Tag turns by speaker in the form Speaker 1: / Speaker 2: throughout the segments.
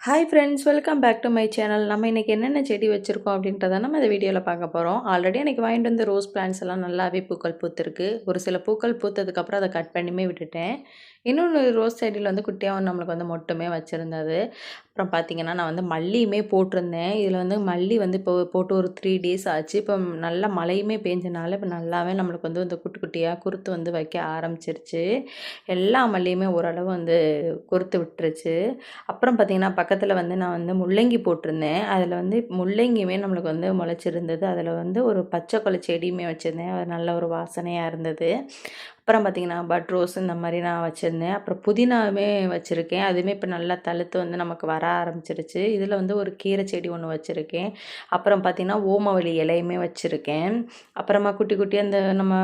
Speaker 1: Hi friends, welcome back to my channel. நம்ம இன்றைக்கி என்னென்ன செடி வச்சுருக்கோம் அப்படின்றத நம்ம இந்த வீடியோவில் பார்க்க போகிறோம். ஆல்ரெடி எனக்கு வாங்கிட்டு வந்து ரோஸ் பிளான்ட்ஸ் எல்லாம் நல்லாவே பூக்கள் பூத்துருக்கு. ஒரு சில பூக்கள் பூத்ததுக்கப்புறம் அதை கட் பண்ணியுமே விட்டுட்டேன். இன்னொன்று ரோஸ் செடியில் வந்து குட்டியாக நம்மளுக்கு வந்து மொட்டுமே வச்சுருந்தது. அப்புறம் பார்த்திங்கன்னா நான் வந்து மல்லியுமே போட்டிருந்தேன். இதில் வந்து மல்லி வந்து இப்போ போட்டு ஒரு 3 டேஸ் ஆச்சு. இப்போ நல்லா மழையுமே பேஞ்சனால இப்போ நல்லாவே நம்மளுக்கு வந்து இந்த குட்டி குட்டியாக குருத்து வந்து வைக்க ஆரம்பிச்சிருச்சு. எல்லா மல்லியுமே ஓரளவு வந்து குருத்து விட்டுருச்சு. அப்புறம் பார்த்திங்கன்னா பக்கத்தில் வந்து நான் வந்து முள்ளங்கி போட்டிருந்தேன். அதில் வந்து முள்ளங்கியுமே நம்மளுக்கு வந்து முளைச்சிருந்தது. அதில் வந்து ஒரு பச்சை கொலை செடியுமே வச்சுருந்தேன். அது நல்ல ஒரு வாசனையாக இருந்தது. அப்புறம் பார்த்திங்கன்னா பட் ரோஸ் இந்த மாதிரி நான் வச்சுருந்தேன். அப்புறம் புதினாவுமே வச்சுருக்கேன். அதுவுமே இப்போ நல்லா தழுத்து வந்து நமக்கு வர ஆரம்பிச்சிருச்சு. இதில் வந்து ஒரு கீரை செடி ஒன்று வச்சுருக்கேன். அப்புறம் பார்த்திங்கன்னா ஓமவல்லி இலையுமே வச்சுருக்கேன். அப்புறமா குட்டி குட்டியாக அந்த நம்ம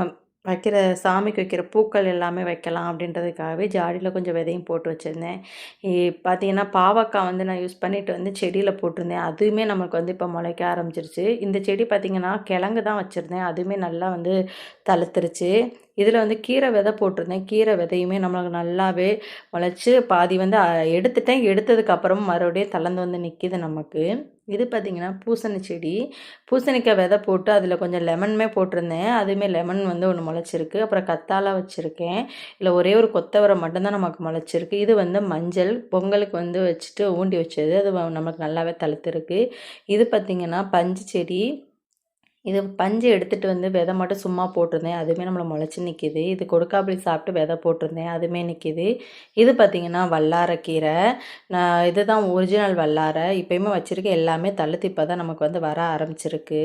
Speaker 1: வைக்கிற சாமிக்கு வைக்கிற பூக்கள் எல்லாமே வைக்கலாம் அப்படின்றதுக்காகவே ஜாடியில் கொஞ்சம் விதையும் போட்டு வச்சுருந்தேன். பார்த்தீங்கன்னா பாவக்காய் வந்து நான் யூஸ் பண்ணிட்டு வந்து செடியில் போட்டிருந்தேன். அதுவுமே நமக்கு வந்து இப்போ முளைக்க ஆரம்பிச்சிருச்சு. இந்த செடி பார்த்திங்கன்னா கிழங்கு தான் வச்சுருந்தேன். அதுவுமே நல்லா வந்து தழுத்துருச்சு. இதில் வந்து கீரை விதை போட்டிருந்தேன். கீரை விதையுமே நம்மளுக்கு நல்லாவே முளைச்சி பாதி வந்து எடுத்துட்டேன். எடுத்ததுக்கப்புறம் மறுபடியும் தளர்ந்து வந்து நிற்கிது நமக்கு. இது பார்த்திங்கன்னா பூசணி செடி. பூசணிக்காய் விதை போட்டு அதில் கொஞ்சம் லெமனுமே போட்டிருந்தேன். அதுவுமே லெமன் வந்து ஒன்று முளைச்சிருக்கு. அப்புறம் கத்தாழை வச்சுருக்கேன். இல்லை ஒரே ஒரு கொத்தவரை மட்டும்தான் நமக்கு முளைச்சிருக்கு. இது வந்து மஞ்சள் பொங்கலுக்கு வந்து வச்சுட்டு ஊண்டி வச்சது. அது நமக்கு நல்லாவே தழுத்துருக்கு. இது பார்த்திங்கன்னா பஞ்சு செடி. இது பஞ்சு எடுத்துகிட்டு வந்து விதை மட்டும் சும்மா போட்டிருந்தேன். அதுவுமே நம்மளை முளைச்சி நிற்கிது. இது கொடுக்காப்புளி சாப்பிட்டு விதை போட்டிருந்தேன். அதுவுமே நிற்கிது. இது பார்த்திங்கன்னா வல்லாரைக்கீரை. நான் இதுதான் ஒரிஜினல் வல்லாரை. இப்போயுமே வச்சுருக்க எல்லாமே தழுத்து இப்போ தான் நமக்கு வந்து வர ஆரம்பிச்சிருக்கு.